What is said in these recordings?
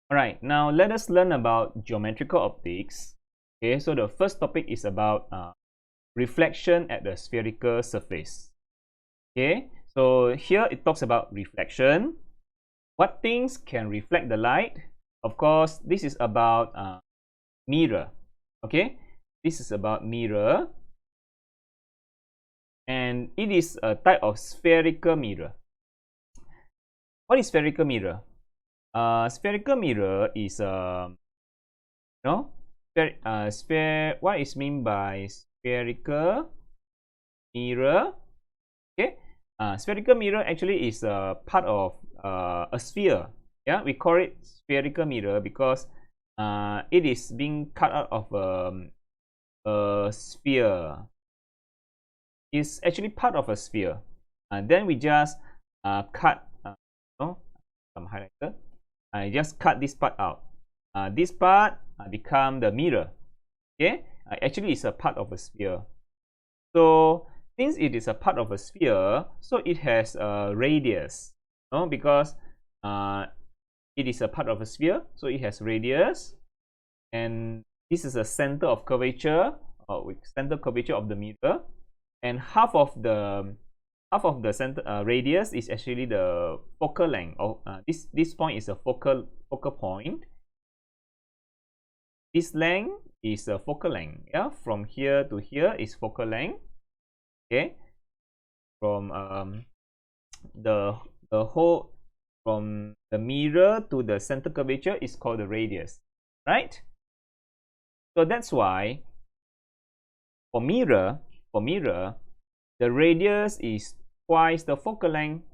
Alright, now let us learn about geometrical optics. Okay, so the first topic is about reflection at the spherical surface. Okay, so here it talks about reflection. What things can reflect the light? Of course, this is about mirror. Okay, this is about mirror, and it is a type of spherical mirror. What is spherical mirror? Spherical mirror is what is mean by spherical mirror? Okay, spherical mirror actually is a part of a sphere. Yeah, we call it spherical mirror because it is being cut out of a sphere. It's actually part of a sphere, and then we just cut. Some highlighter. I just cut this part out. This part become the mirror. Okay, actually it's a part of a sphere. So since it is a part of a sphere, so it has a radius. Because it is a part of a sphere, so it has radius, and this is a center of curvature, with center curvature of the mirror, and half of the center radius is actually the focal length. This point is a focal point. This length is a focal length. Yeah, from here to here is focal length. Okay, from the whole, from the mirror to the center curvature is called the radius, right? So that's why for mirror, the radius is twice the focal length.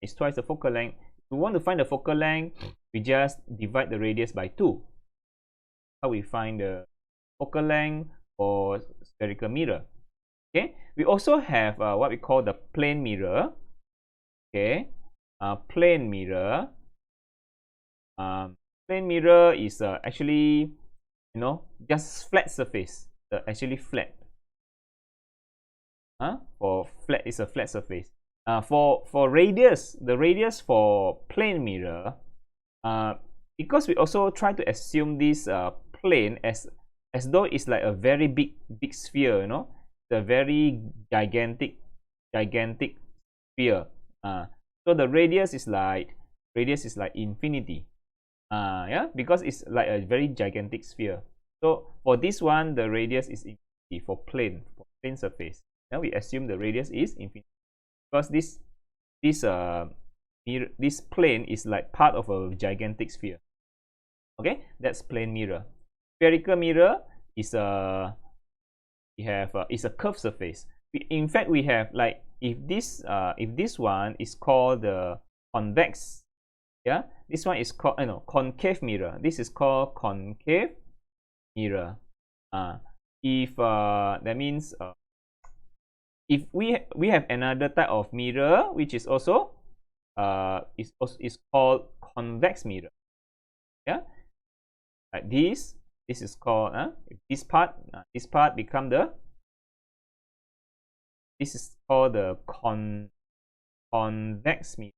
It's twice the focal length. If we want to find the focal length, we just divide the radius by 2. How we find the focal length for spherical mirror? Okay, we also have what we call the plane mirror. Okay, plane mirror. Plane mirror is actually, just flat surface. Actually flat. For flat is a flat surface. For radius, the radius for plane mirror, because we also try to assume this plane as though it's like a very big sphere, the very gigantic sphere. So the radius is like infinity. Yeah, because it's like a very gigantic sphere. So for this one, the radius is infinity for plane surface. Now we assume the radius is infinity because this plane is like part of a gigantic sphere. Okay, that's plane mirror. Spherical mirror is a curved surface. In fact, we have like, if this one is called the convex, yeah, this one is called concave mirror. This is called concave mirror. If that means if we have another type of mirror which is also is called convex mirror. Yeah, like this is called this part become the, this is called the convex mirror.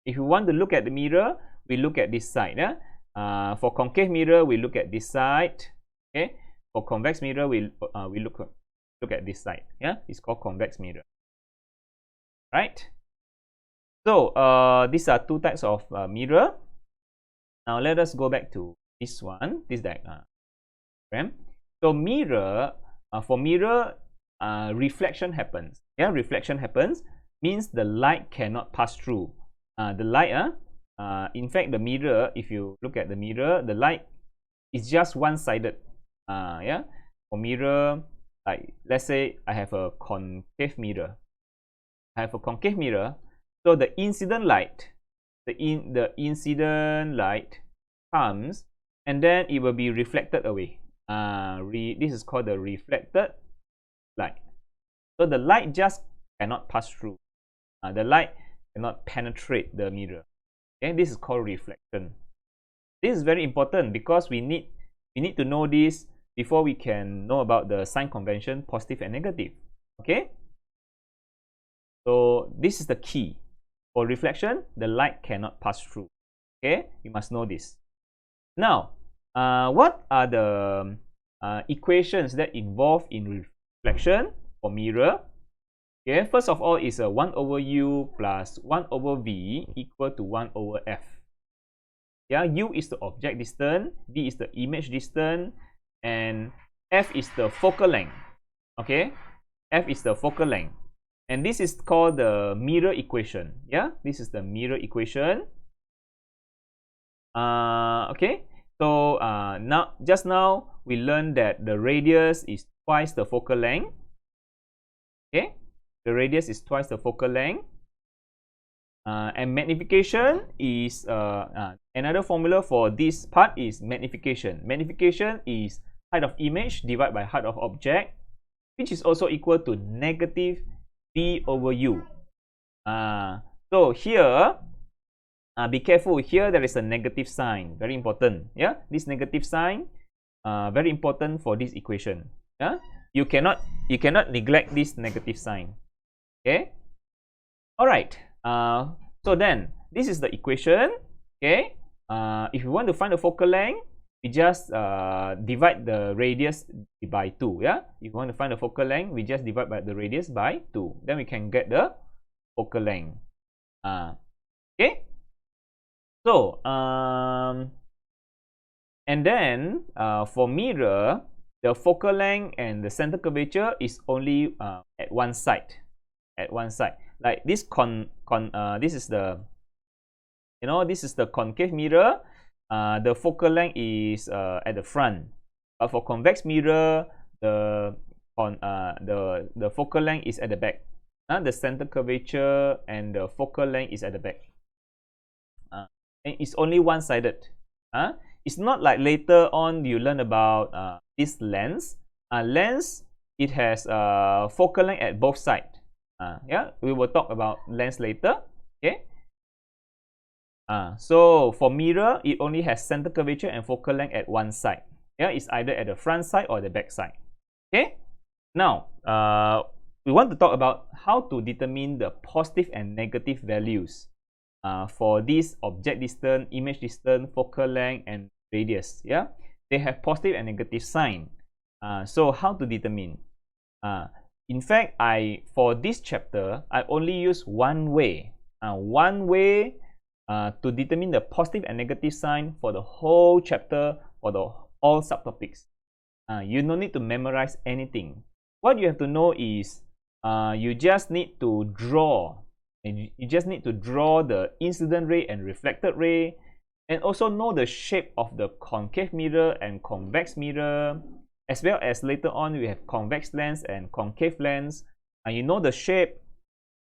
If you want to look at the mirror, we look at this side. Yeah, for concave mirror we look at this side. Okay, for convex mirror we look at this side. Yeah, it's called convex mirror, right? So these are two types of mirror. Now let us go back to this one, this diagram. So mirror, for mirror, reflection happens. Yeah, reflection happens means the light cannot pass through. The light, in fact, the mirror, if you look at the mirror, the light is just one-sided. Yeah, for mirror, like let's say I have a concave mirror. So the incident light, the incident light comes, and then it will be reflected away. This is called the reflected light. So the light just cannot pass through. The light cannot penetrate the mirror. Okay, this is called reflection. This is very important because we need to know this before we can know about the sign convention, positive and negative. Okay, so this is the key. For reflection, the light cannot pass through. Okay, you must know this. Now, what are the equations that involve in reflection for mirror? Okay, first of all is a 1 over u plus 1 over v equal to 1 over f. Yeah, u is the object distance, v is the image distance, and f is the focal length. Okay, f is the focal length, and this is called the mirror equation. Yeah, this is the mirror equation. Okay, so just now we learned that the radius is twice the focal length. Okay, the radius is twice the focal length. And magnification is another formula for this part is magnification. Magnification is height of image divided by height of object, which is also equal to negative v over u. So here, be careful. Here there is a negative sign. Very important. Yeah, this negative sign, very important for this equation. Yeah, you cannot neglect this negative sign. Okay. All right. So then this is the equation. Okay. If you want to find the focal length, we just divide the radius by 2. Yeah. If you want to find the focal length, we just divide by the radius by 2. Then we can get the focal length. Okay. So and then for mirror, the focal length and the center curvature is only at one side. At one side. Like this this is the, this is the concave mirror. The focal length is at the front, but for convex mirror, the focal length is at the back. The center curvature and the focal length is at the back. And it's only one-sided. It's not like later on you learn about this lens. Lens, it has focal length at both sides. Yeah, we will talk about lens later. Okay. So for mirror, it only has center curvature and focal length at one side. Yeah, it's either at the front side or the back side. Okay. Now, we want to talk about how to determine the positive and negative values for this object distance, image distance, focal length, and radius. Yeah, they have positive and negative sign. So how to determine? In fact, for this chapter, I only use one way. One way to determine the positive and negative sign for the whole chapter, for all subtopics. You don't need to memorize anything. What you have to know is you just need to draw. You just need to draw the incident ray and reflected ray, and also know the shape of the concave mirror and convex mirror, as well as later on we have convex lens and concave lens. You know the shape,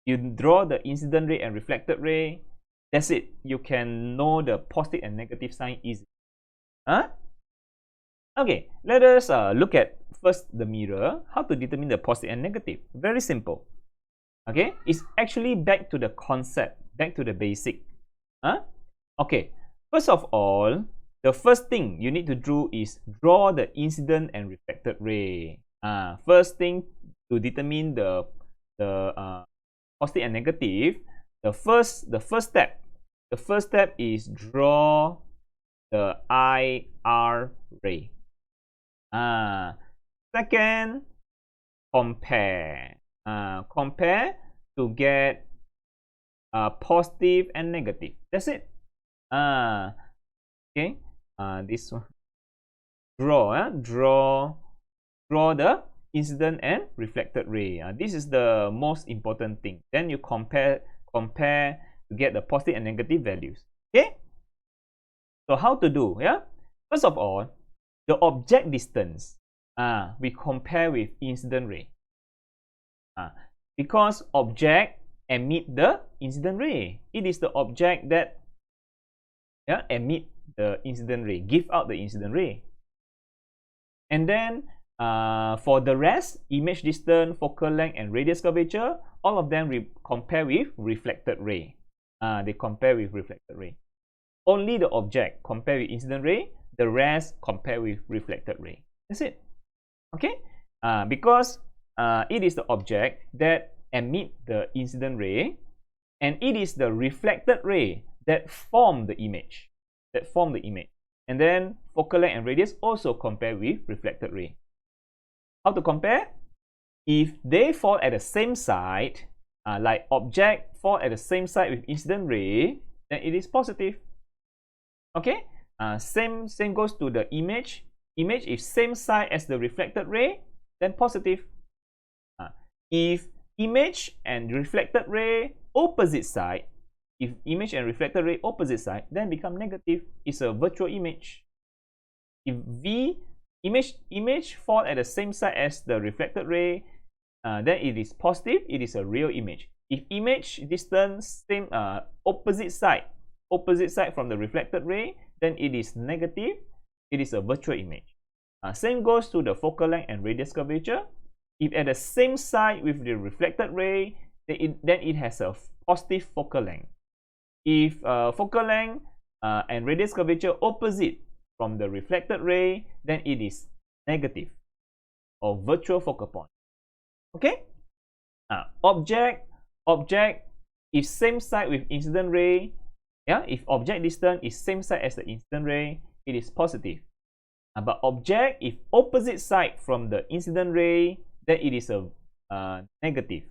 you draw the incident ray and reflected ray. That's it. You can know the positive and negative sign easily. Okay, let us look at first the mirror. How to determine the positive and negative? Very simple. Okay, it's actually back to the concept, back to the basic. Okay, first of all, the first thing you need to do is draw the incident and reflected ray. First thing to determine the positive and negative, the first step is draw the IR ray. Second, compare. Compare to get positive and negative. That's it. Okay. This one. Draw the incident and reflected ray. This is the most important thing. Then you compare to get the positive and negative values. Okay. So how to do? Yeah. First of all, the object distance. We compare with incident ray. Because object emit the incident ray. It is the object that emit the incident ray, give out the incident ray. And then for the rest, image distance, focal length, and radius curvature, all of them compare with reflected ray. They compare with reflected ray. Only the object compare with incident ray, the rest compare with reflected ray. That's it. Okay? Because it is the object that emit the incident ray, and it is the reflected ray that form the image. that form the image. And then focal length and radius also compare with reflected ray. How to compare? If they fall at the same side, like object fall at the same side with incident ray, then it is positive. Okay, same goes to the image. Image if same side as the reflected ray, then positive. If image and reflected ray opposite side, if image and reflected ray opposite side, then become negative. It's a virtual image. If image fall at the same side as the reflected ray, then it is positive. It is a real image. If image distance same opposite side from the reflected ray, then it is negative. It is a virtual image. Same goes to the focal length and radius curvature. If at the same side with the reflected ray, then it has a positive focal length. If focal length and radius curvature opposite from the reflected ray, then it is negative or virtual focal point. Okay? Object, if same side with incident ray, if object distance is same side as the incident ray, it is positive. But object, if opposite side from the incident ray, then it is a negative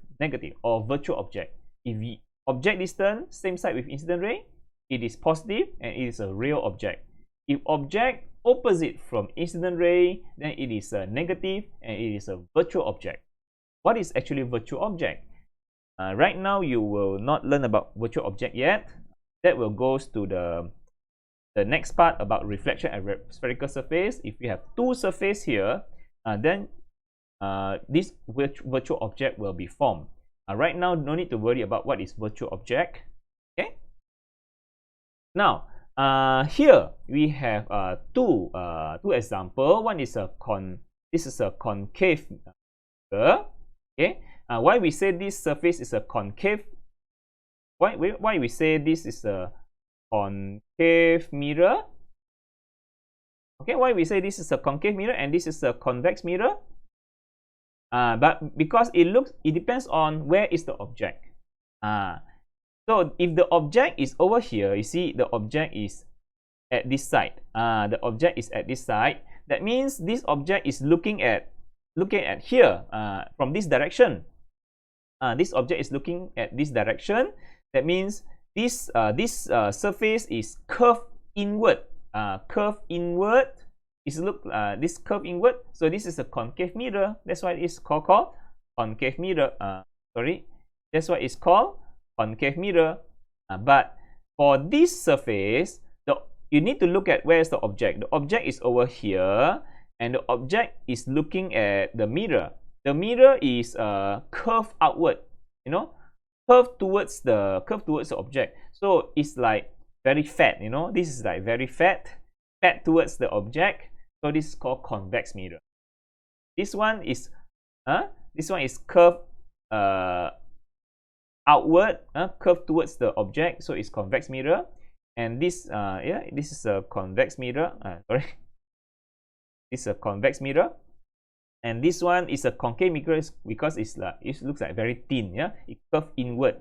or virtual object. If object distance same side with incident ray, it is positive and it is a real object. If object opposite from incident ray, then it is a negative and it is a virtual object. What is actually virtual object? Right now you will not learn about virtual object yet. That will goes to the next part about reflection and spherical surface. If you have two surface here, then this virtual object will be formed. Right now, no need to worry about what is virtual object. Okay. Now, here we have two example. One is this is a concave mirror. Okay. Why we say this surface is a concave? Why we say this is a concave mirror? Okay. Why we say this is a concave mirror and this is a convex mirror? But because it depends on where is the object. So if the object is over here, you see the object is at this side. The object is at this side. That means this object is looking at here from this direction. This object is looking at this direction. That means this surface is curved inward. This curve inward. So this is a concave mirror. That's why it's called concave mirror. That's why it's called concave mirror. But for this surface, you need to look at where is the object. The object is over here, and the object is looking at the mirror. The mirror is curved outward. Curved towards the object. So it's like very fat. This is like very fat towards the object. So this is called convex mirror. This one is curved outward, curved towards the object. So it's convex mirror. And this this is a convex mirror. This is a convex mirror. And this one is a concave mirror because it looks like very thin. It curves inward.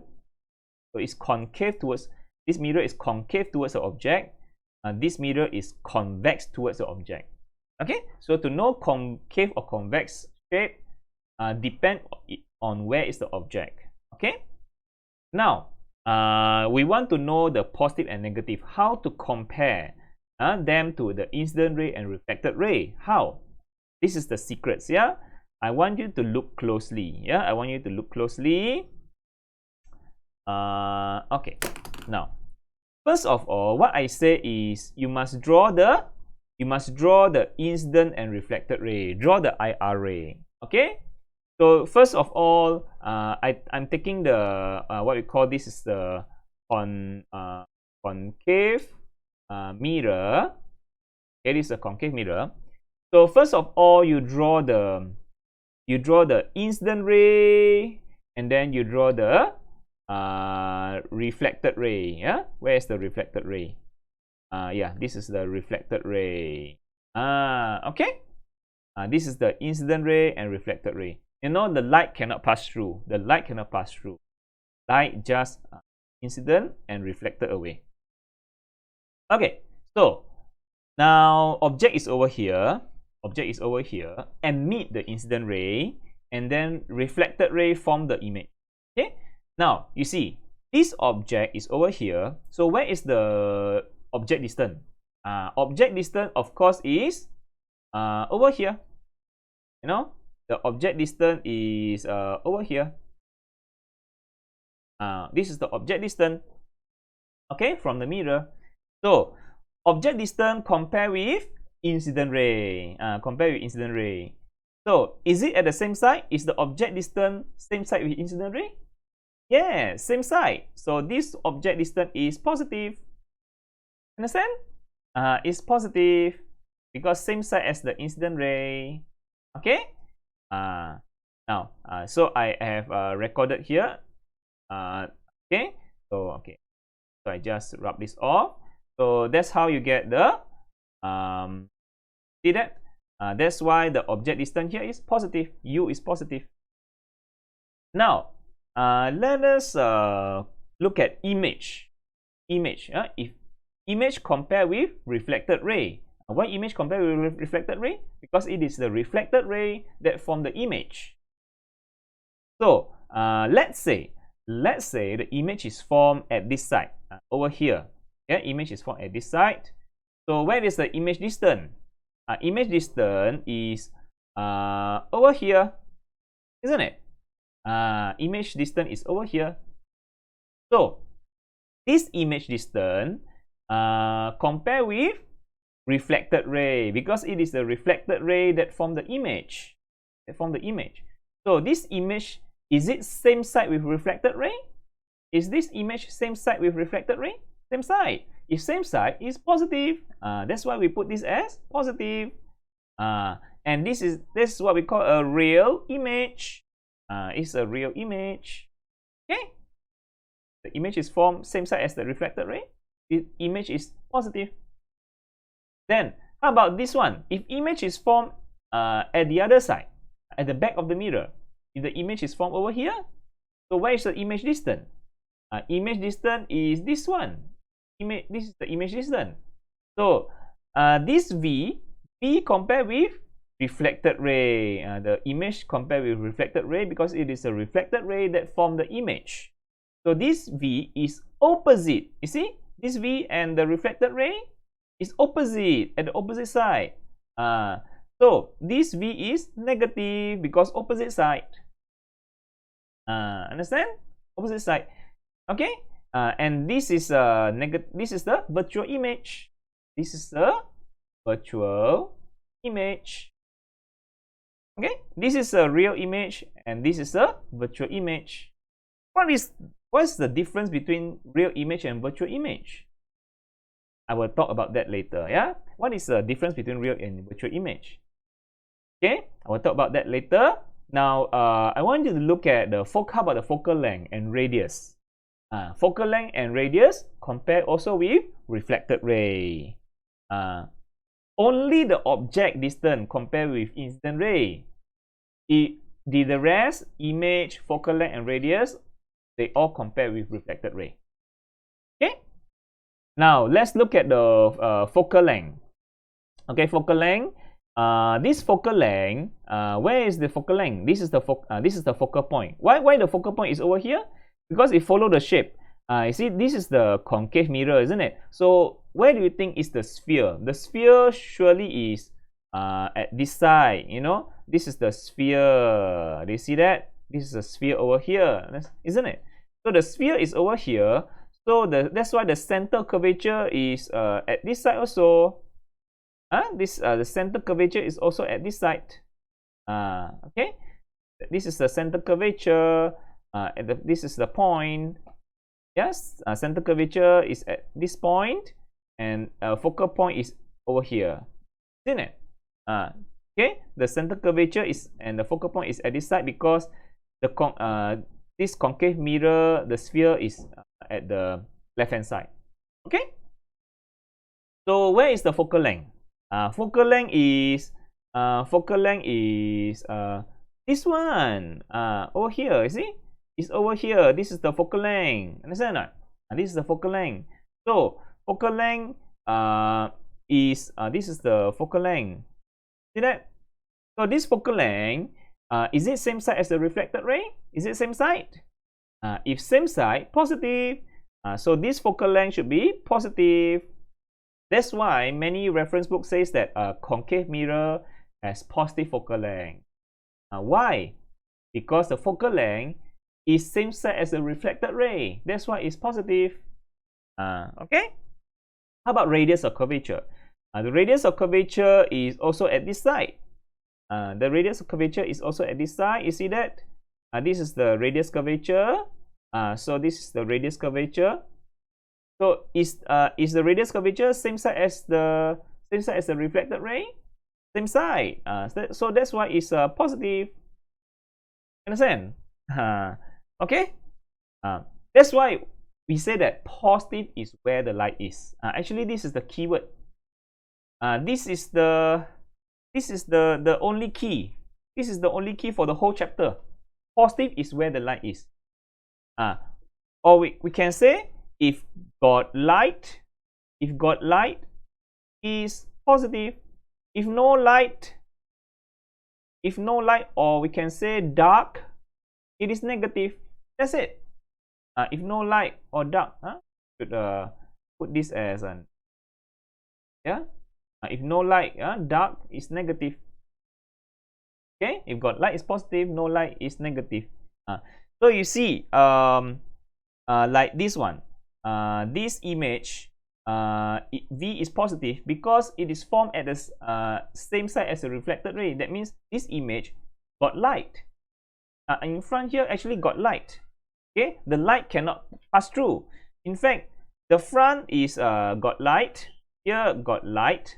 So it's concave towards, this mirror is concave towards the object. This mirror is convex towards the object. Okay, so to know concave or convex shape depend on where is the object. Okay, now we want to know the positive and negative. How to compare them to the incident ray and reflected ray? How? This is the secrets. I want you to look closely. I want you to look closely. Okay, now first of all, what I say is you must draw the incident and reflected ray. Draw the IR ray. Okay. So first of all, I'm taking the what we call this is the concave mirror. Okay, this is a concave mirror. So first of all, you draw the incident ray, and then you draw the reflected ray. Where is the reflected ray? This is the reflected ray. Okay. This is the incident ray and reflected ray. The light cannot pass through. The light cannot pass through. Light just incident and reflected away. Okay. So now object is over here. Object is over here, emit the incident ray, and then reflected ray form the image. Okay. Now you see this object is over here. So where is the object distance? Object distance, of course, is over here. You know, the object distance is over here. This is the object distance, okay, from the mirror. So object distance compare with incident ray. Compare with incident ray. So is it at the same side? Is the object distance same side with incident ray? Yeah, same side. So this object distance is positive. Understand? It's positive because same side as the incident ray. Okay. Now, so I have recorded here. Okay. So so I just rub this off. So that's how you get the see that? That's why the object distance here is positive. U is positive. Now, let us look at image. If image compare with reflected ray. Why image compare with reflected ray? Because it is the reflected ray that form the image. So let's say the image is formed at this side, over here. Yeah, image is formed at this side. So where is the image distance? Image distance is over here, isn't it? Image distance is over here. So this image distance compare with reflected ray, because it is the reflected ray that form the image. So this image, is it same side with reflected ray? Is this image same side with reflected ray? Same side. If same side, is positive. That's why we put this as positive. And this is what we call a real image. It's a real image. Okay. The image is formed same side as the reflected ray. The image is positive. Then how about this one? If image is formed at the other side, at the back of the mirror, if the image is formed over here, so where is the image distance? Image distance is this one. This is the image distance. So this V compare with reflected ray. The image compare with reflected ray because it is a reflected ray that form the image. So this V is opposite. You see, this V and the reflected ray is opposite, at the opposite side. So this V is negative because opposite side. Understand? Opposite side. Okay. And this is this is the virtual image. This is the virtual image. Okay. This is a real image, and this is a virtual image. What's the difference between real image and virtual image? I will talk about that later. Yeah. What is the difference between real and virtual image? Okay. I will talk about that later. Now, I want you to look at the how about the focal length and radius. Focal length and radius compare also with reflected ray. Only the object distance compare with incident ray. The rest, image, focal length, and radius, they all compare with reflected ray. Okay. Now let's look at the focal length. Okay, focal length. This focal length. Where is the focal length? This is the focal point. Why the focal point is over here? Because it follows the shape. You see, this is the concave mirror, isn't it? So where do you think is the sphere? The sphere surely is at this side. You know, this is the sphere. Do you see that? This is a sphere over here, isn't it? So the sphere is over here. So that's why the center curvature is at this side also. The center curvature is also at this side. Okay, this is the center curvature. This is the point. Yes, center curvature is at this point, and focal point is over here. Isn't it? Okay, the center curvature is and the focal point is at this side because the this concave mirror, the sphere is at the left hand side. Okay. So where is the focal length? Focal length is this one. Over here. You see, it's over here. This is the focal length. Understand or not? This is the focal length. So focal length this is the focal length. See that? So this focal length, is it same side as the reflected ray? Is it same side? If same side, positive. So this focal length should be positive. That's why many reference books says that a concave mirror has positive focal length. Why? Because the focal length is same side as the reflected ray. That's why it's positive. Okay? How about radius of curvature? The radius of curvature is also at this side. The radius of curvature is also at this side. You see that? This is the radius curvature. So this is the radius curvature. So is the radius curvature same side as the reflected ray? Same side. So that's why it's positive. Understand? Okay. That's why we say that positive is where the light is. Actually, this is the keyword. This is the only key. This is the only key for the whole chapter. Positive is where the light is. Or we can say if got light is positive. If no light, or we can say dark, it is negative. That's it. If no light or dark, should put this as an if no light, dark is negative. Okay, if got light is positive, no light is negative. So you see, like this one, this image, V is positive because it is formed at the same side as the reflected ray. That means this image got light. In front here actually got light. Okay, the light cannot pass through. In fact, the front is got light. Here got light.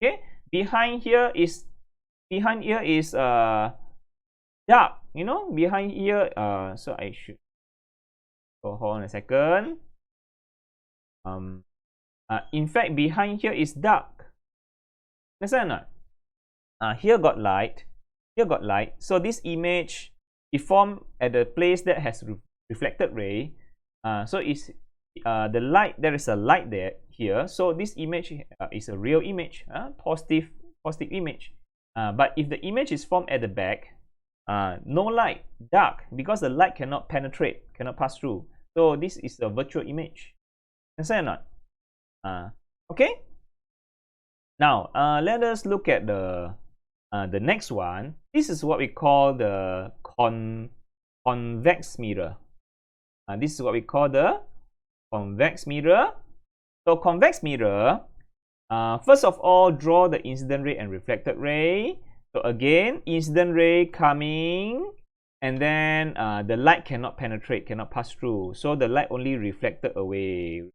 Okay, behind here is dark. You know, behind here. So I should. So hold on a second. In fact, behind here is dark. Understand or not? Here got light. Here got light. So this image is formed at the place that has reflected ray. So is the light. There is a light there here. So this image is a real image, positive image. But if the image is formed at the back, no light, dark, because the light cannot penetrate, cannot pass through. So this is a virtual image. Understand or not? Okay. Now let us look at the next one. This is what we call the convex mirror. This is what we call the convex mirror. So convex mirror, first of all, draw the incident ray and reflected ray. So again, incident ray coming, and then the light cannot penetrate, cannot pass through. So the light only reflected away.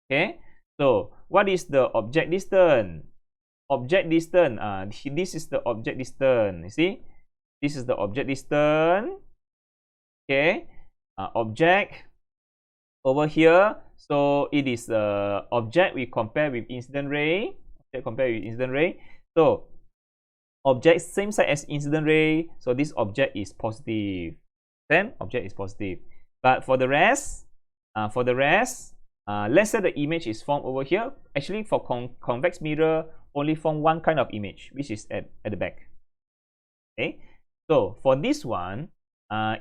Okay. So what is the object distance? Object distance. This is the object distance. You see, this is the object distance. Okay. Object over here. So it is the object we compare with incident ray. So object same side as incident ray. So this object is positive. Then object is positive. But for the rest, let's say the image is formed over here. Actually, for convex mirror, only form one kind of image, which is at the back. Okay. So for this one,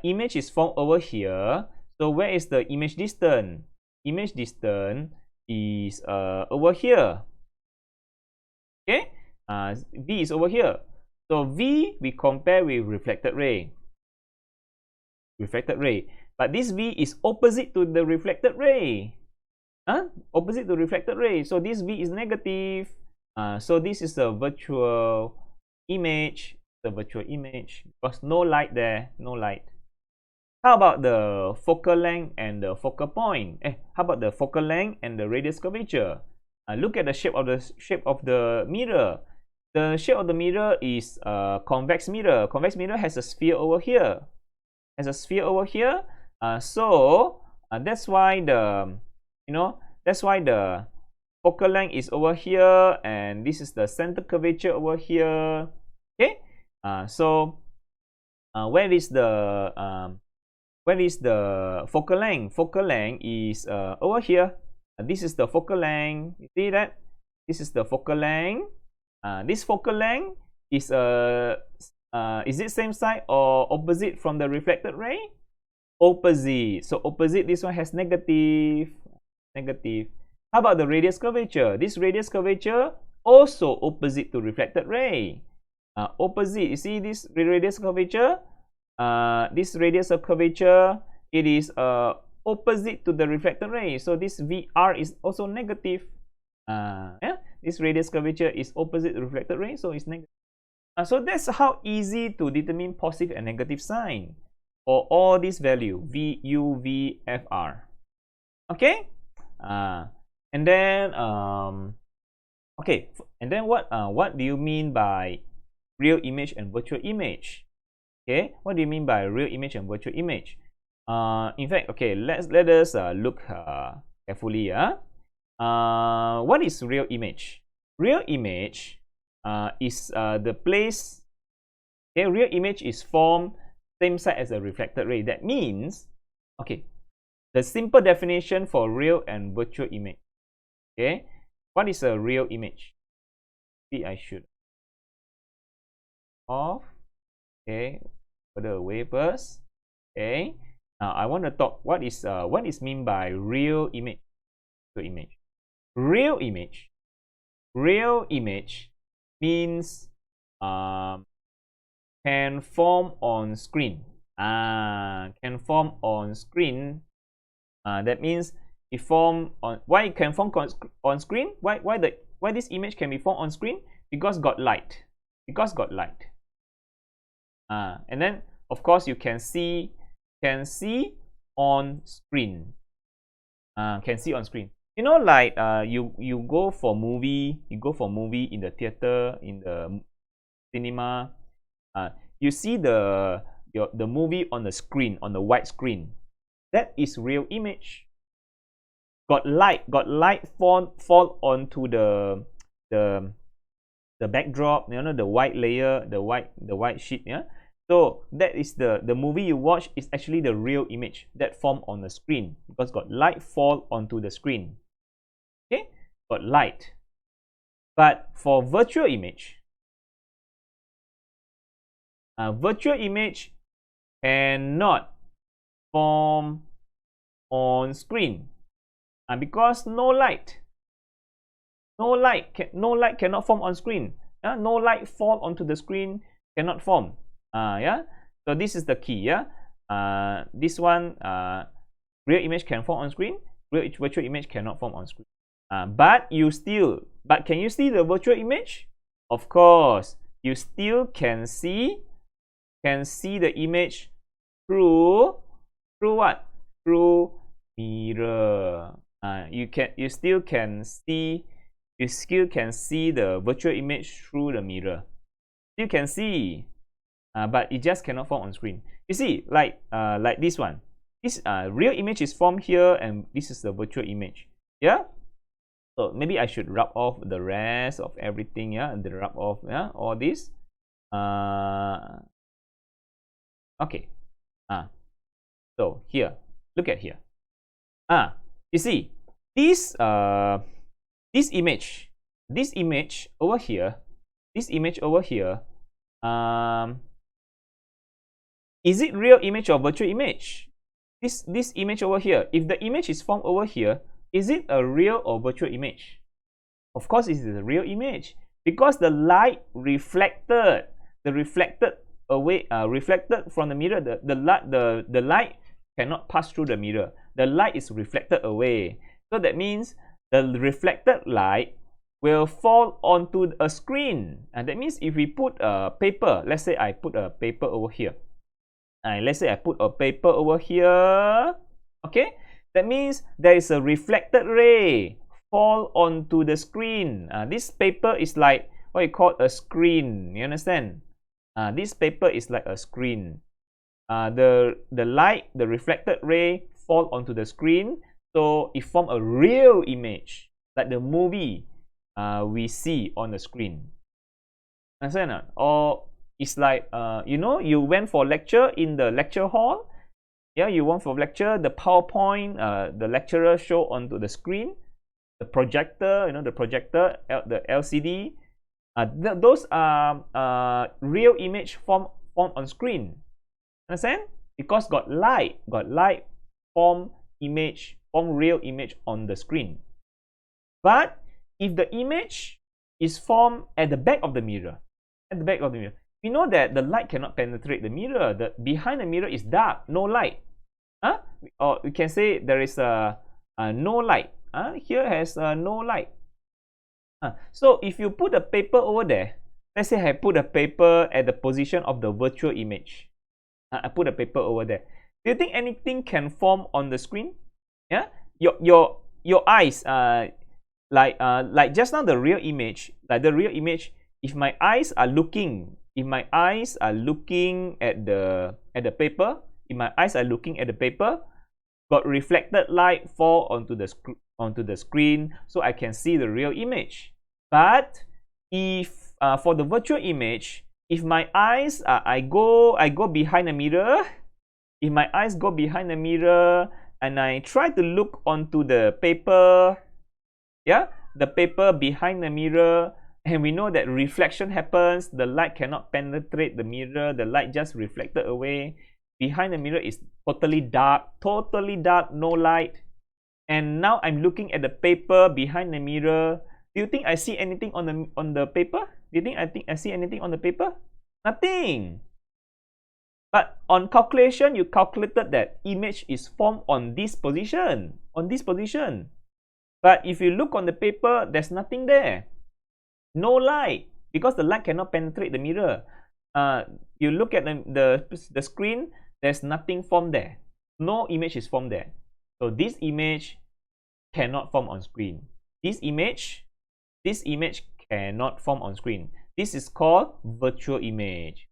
image is formed over here. So where is the image distance? Image distance is over here. Okay. V is over here. So V we compare with reflected ray. But this V is opposite to the reflected ray. Opposite to reflected ray. So this V is negative. So this is a virtual image. Because no light there, no light. How about the focal length and the focal point? How about the focal length and the radius curvature? Look at the shape of the mirror. The shape of the mirror is a convex mirror. Convex mirror has a sphere over here. So that's why the focal length is over here, and this is the center curvature over here. Okay. So where is the focal length? Focal length is over here. This is the focal length. You see that? This is the focal length. This focal length is it same side or opposite from the reflected ray? Opposite. So opposite, this one has negative. Negative. How about the radius curvature? This radius curvature also opposite to reflected ray. Opposite. You see this radius curvature? This radius of curvature, it is opposite to the reflected ray. So this VR is also negative. Yeah, this radius curvature is opposite to reflected ray, so it's negative. So that's how easy to determine positive and negative sign for all these value V, U, V, F, R. Okay. And then okay. And then what do you mean by real image and virtual image? Okay. What do you mean by real image and virtual image? In fact, okay. Let us look carefully. What is real image? Real image is the place. Okay, real image is formed same side as a reflected ray. That means, okay, the simple definition for real and virtual image. Okay, what is a real image? Maybe I should off. Okay, further away first. Okay, now I want to talk. What is mean by real image? Real image. Real image means can form on screen. Can form on screen. That means it form on. Why it can form on screen? Why this image can be formed on screen? Because got light. Because got light. And then of course you can see on screen. Can see on screen. You know, like you go for movie. You go for movie in the theater, in the cinema. You see the movie on the screen, on the white screen. That is real image. Got light fall onto the backdrop. You know, the white layer, the white sheet. Yeah. So that is the movie you watch is actually the real image that form on the screen because got light fall onto the screen. Okay, got light. But for virtual image cannot form on screen because no light cannot form on screen. No light fall onto the screen, cannot form. Yeah, so this is the key. Yeah, this one real image can form on screen, virtual image cannot form on screen. But can you see the virtual image? Of course, you still can see the image through what? Through mirror. You still can see the virtual image through the mirror. You can see, but it just cannot form on screen. You see, like this one. This real image is formed here, and this is the virtual image. Yeah. So maybe I should rub off the rest of everything. Yeah, and then rub off all this. Okay. So here, look at here. You see this image over here. This image over here. Is it real image or virtual image? This image over here. If the image is formed over here, is it a real or virtual image? Of course, it is a real image because the light reflected away, reflected from the mirror. The light cannot pass through the mirror. The light is reflected away. So that means the reflected light will fall onto a screen. And that means if we put a paper, let's say I put a paper over here. Let's say I put a paper over here. Okay, that means there is a reflected ray fall onto the screen. This paper is like what you call a screen. You understand? This paper is like a screen. The light, the reflected ray fall onto the screen, so it form a real image like the movie we see on the screen. Understand? Or it's like you know, you went for lecture in the lecture hall. Yeah, you went for lecture. The PowerPoint the lecturer show onto the screen. the projector, the projector, the LCD. Those are real image form on screen. Understand? Because got light form real image on the screen. But if the image is formed at the back of the mirror, we know that the light cannot penetrate the mirror. The behind the mirror is dark, no light. Or we can say there is no light. Here has no light. So if you put a paper over there, let's say I put a paper at the position of the virtual image. I put a paper over there. Do you think anything can form on the screen? Yeah, your eyes, like just now the real image, if my eyes are looking at the paper, got reflected light fall onto the screen, so I can see the real image. But if for the virtual image, if my eyes I go behind the mirror, and I try to look onto the paper, the paper behind the mirror, and we know that reflection happens, the light cannot penetrate the mirror, the light just reflected away. Behind the mirror is totally dark, no light. And now I'm looking at the paper behind the mirror. Do you think I see anything on the paper? Do you think I see anything on the paper? Nothing. But on calculation, you calculated that image is formed on this position. But if you look on the paper, there's nothing there. No light, because the light cannot penetrate the mirror. You look at the screen, there's nothing formed there. No image is formed there. So this image cannot form on screen. This image cannot form on screen. This is called virtual image.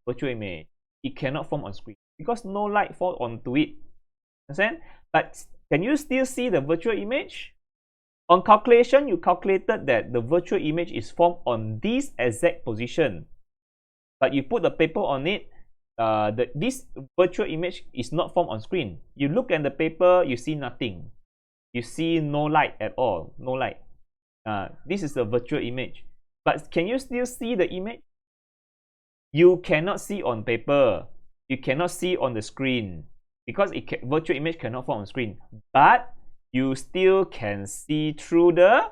It cannot form on screen because no light fall onto it. Understand? But can you still see the virtual image? On calculation, you calculated that the virtual image is formed on this exact position. But you put the paper on it, this virtual image is not formed on screen. You look at the paper, you see nothing. You see no light at all. No light. This is the virtual image. But can you still see the image? You cannot see on paper. You cannot see on the screen because virtual image cannot form on screen. But you still can see through the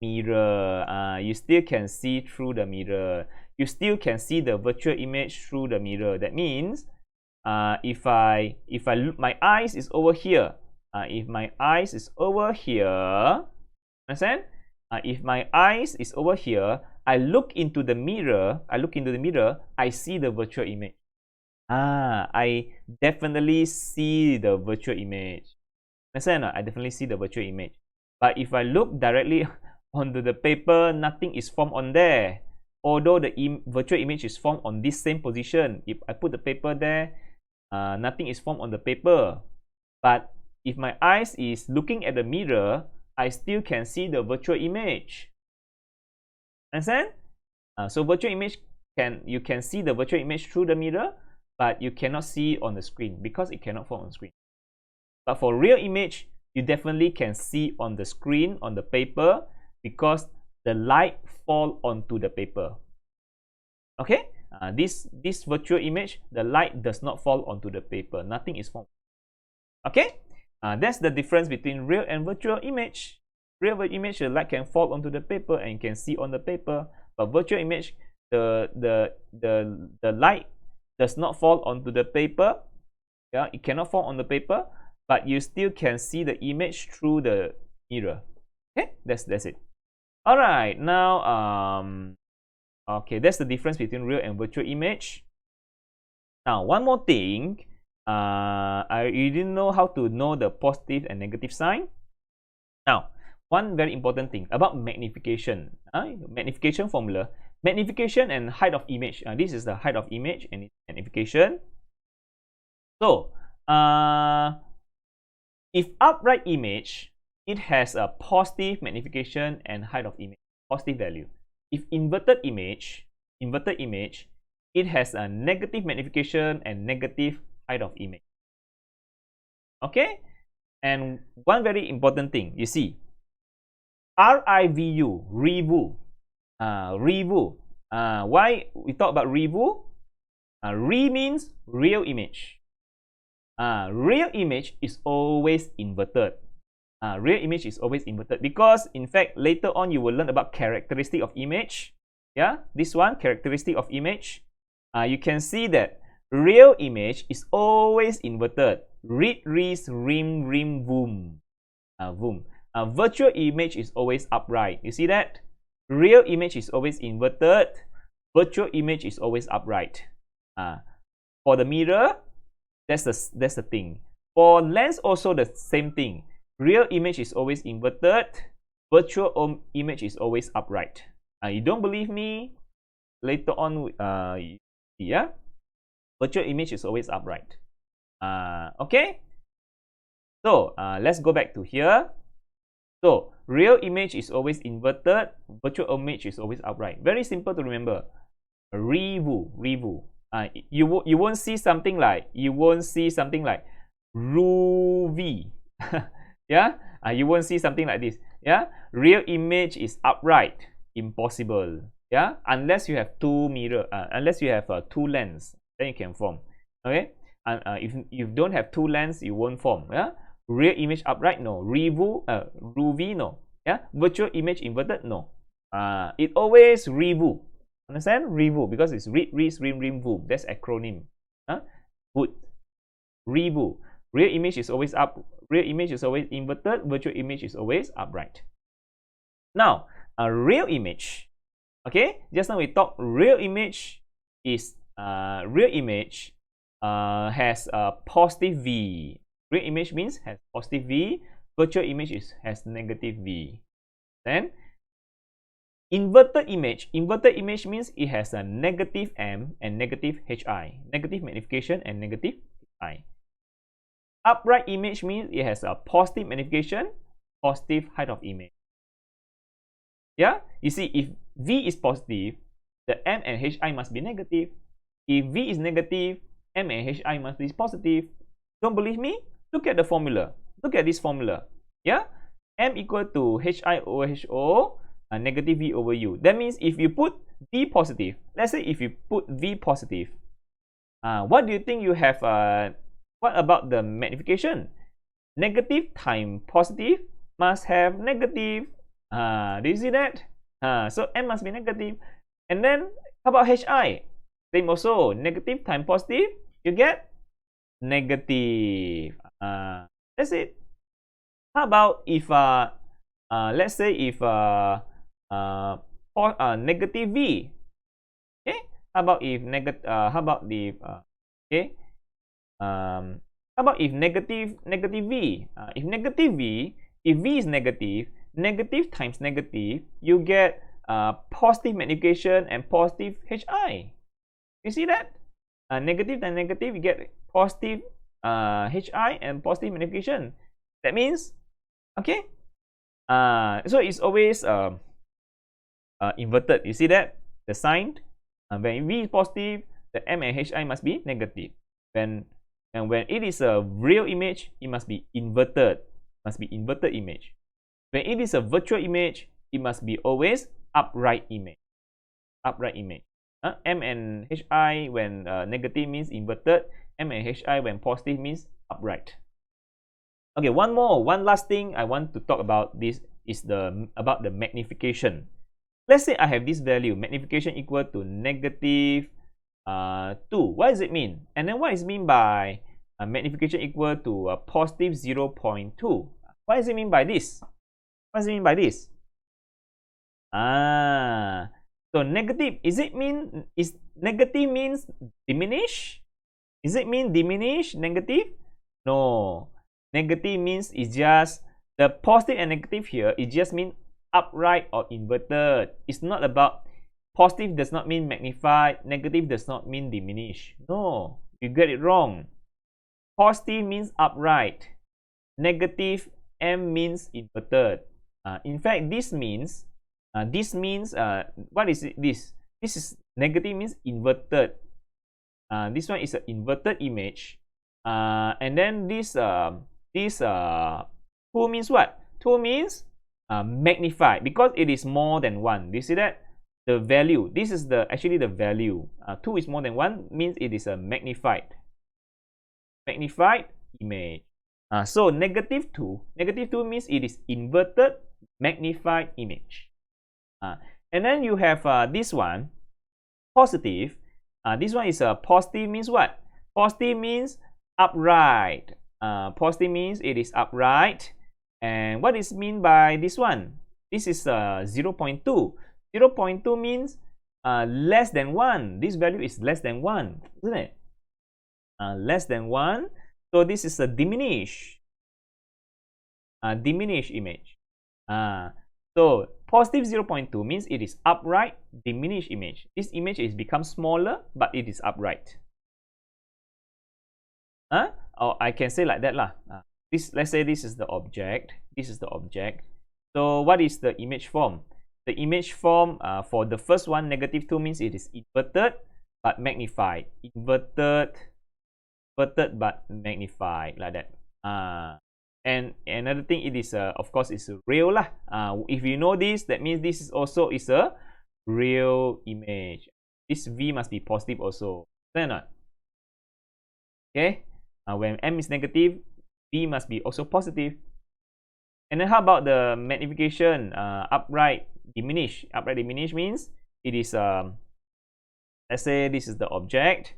mirror. You still can see through the mirror. You still can see the virtual image through the mirror. That means, if I look, my eyes is over here. If my eyes is over here, understand? If my eyes is over here, I look into the mirror. I see the virtual image. I definitely see the virtual image. Understand? I definitely see the virtual image. But if I look directly onto the paper, nothing is formed on there. Although the virtual image is formed on this same position. If I put the paper there, nothing is formed on the paper. But if my eyes is looking at the mirror, I still can see the virtual image. Understand? So virtual image, you can see the virtual image through the mirror, but you cannot see on the screen because it cannot form on screen. But for real image, you definitely can see on the screen, on the paper, because the light fall onto the paper. Okay? This virtual image, the light does not fall onto the paper. Nothing is formed. Okay? That's the difference between real and virtual image. Real image, the light can fall onto the paper and you can see on the paper. But virtual image, the light does not fall onto the paper. Yeah, it cannot fall on the paper, but you still can see the image through the mirror. Okay, that's it. All right, now okay, that's the difference between real and virtual image. Now, one more thing. You didn't know how to know the positive and negative sign. Now, one very important thing about magnification. Magnification formula. Magnification and height of image. This is the height of image and magnification. So, if upright image, it has a positive magnification and height of image, positive value. If inverted image, it has a negative magnification and negative height of image. Okay? And one very important thing, you see, R-I-V-U, Rivu. Rivu. Why we talk about Rivu? Re means real image. Real image is always inverted. Real image is always inverted because, in fact, later on you will learn about characteristic of image. Yeah, this one, characteristic of image. You can see that real image is always inverted. Read, ris, rim, rim, voom. Voom. Virtual image is always upright. You see that? Real image is always inverted. Virtual image is always upright. For the mirror, that's the thing. For lens, also the same thing. Real image is always inverted. Virtual image is always upright. You don't believe me? Later on, yeah, virtual image is always upright. Okay. So let's go back to here. So real image is always inverted. Virtual image is always upright. Very simple to remember. Rivu, rivu. You won't see something like ruvi. Yeah. You won't see something like this. Yeah. Real image is upright. Impossible. Yeah. Unless you have two mirror. Unless you have two lens, then you can form. Okay. And if you don't have two lens, you won't form. Yeah. Real image upright, no. Ruvi, no. Yeah. Virtual image inverted, no. It always rivu. Understand? Rivu, because it's read, ris, rim, rim, voom. That's acronym. Good. Rivu. Real image is always up. Real image is always inverted. Virtual image is always upright. Now, a real image. Okay. Just now we talked. Real image is has a positive V. Real image means has positive V. Virtual image has negative V. Then inverted image means it has a negative M and negative HI. Negative magnification and negative HI. Upright image means it has a positive magnification, positive height of image. Yeah? You see, if V is positive, the M and HI must be negative. If V is negative, M and HI must be positive. Don't believe me? Look at the formula. Look at this formula. Yeah? M equal to HI over HO, negative V over U. That means if you put V positive, let's say if you put V positive, what do you think you have? What about the magnification? Negative times positive must have negative. Do you see that? So M must be negative. And then how about HI? Same also. Negative times positive, you get negative. That's it. How about if let's say if negative V? Okay. How about if negative? How about the okay? How about if negative V? If negative V, if V is negative, negative times negative, you get positive magnification and positive HI. You see that? Negative times negative, you get positive HI and positive magnification. That means, okay. So it's always inverted. You see that? The sign. When V is positive, the M and HI must be negative. When it is a real image, it must be inverted. Must be inverted image. When it is a virtual image, it must be always upright image. Upright image. M and HI when negative means inverted. M and HI when positive means upright. Okay, one last thing I want to talk about this is about the magnification. Let's say I have this value, magnification equal to negative 2. What does it mean? And then what is mean by magnification equal to positive 0.2? What does it mean by this? What does it mean by this? So negative, is negative means diminish? Is it mean diminish negative? No. Negative means it's just the positive and negative here. It just mean upright or inverted. It's not about positive does not mean magnified. Negative does not mean diminish. No, you get it wrong. Positive means upright. Negative M means inverted. In fact, this means what is it? This is negative means inverted. This one is an inverted image. And then this 2 means what? 2 means magnified because it is more than 1. Do you see that? The value, this is actually the value. 2 is more than 1 means it is a magnified image. So negative 2 means it is inverted magnified image. And then you have this one, positive. This one is positive means what? Positive means upright. Positive means it is upright. And what is mean by this one? This is 0.2. 0.2 means less than 1. This value is less than 1, isn't it? Less than 1. So this is a diminished image. So positive 0.2 means it is upright, diminished image. This image is become smaller, but it is upright. Or I can say like that lah. Let's say this is the object. This is the object. So what is the image form? The image form for the first one, negative 2 means it is inverted but magnified. Inverted but magnified, like that. And another thing, it is of course is real lah. If you know this, that means this is also is a real image. This V must be positive also. Is not? Okay. When M is negative, V must be also positive. And then how about the magnification? Upright diminish. Upright diminish means it is let's say this is the object.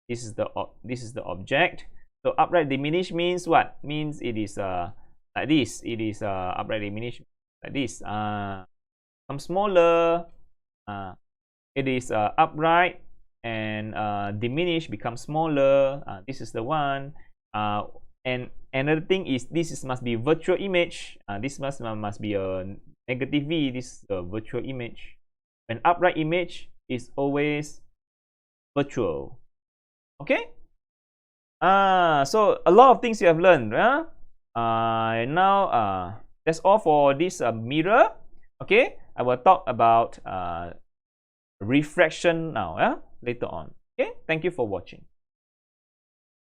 This is the object. So upright diminish means what? Means it is like this. It is upright diminish like this. Become smaller. It is upright and diminish, become smaller. This is the one. And another thing is this must be virtual image. This must be a negative V. This is a virtual image. An upright image is always virtual. Okay. So a lot of things you have learned. Now that's all for this mirror. Okay, I will talk about refraction now. Later on. Okay, thank you for watching.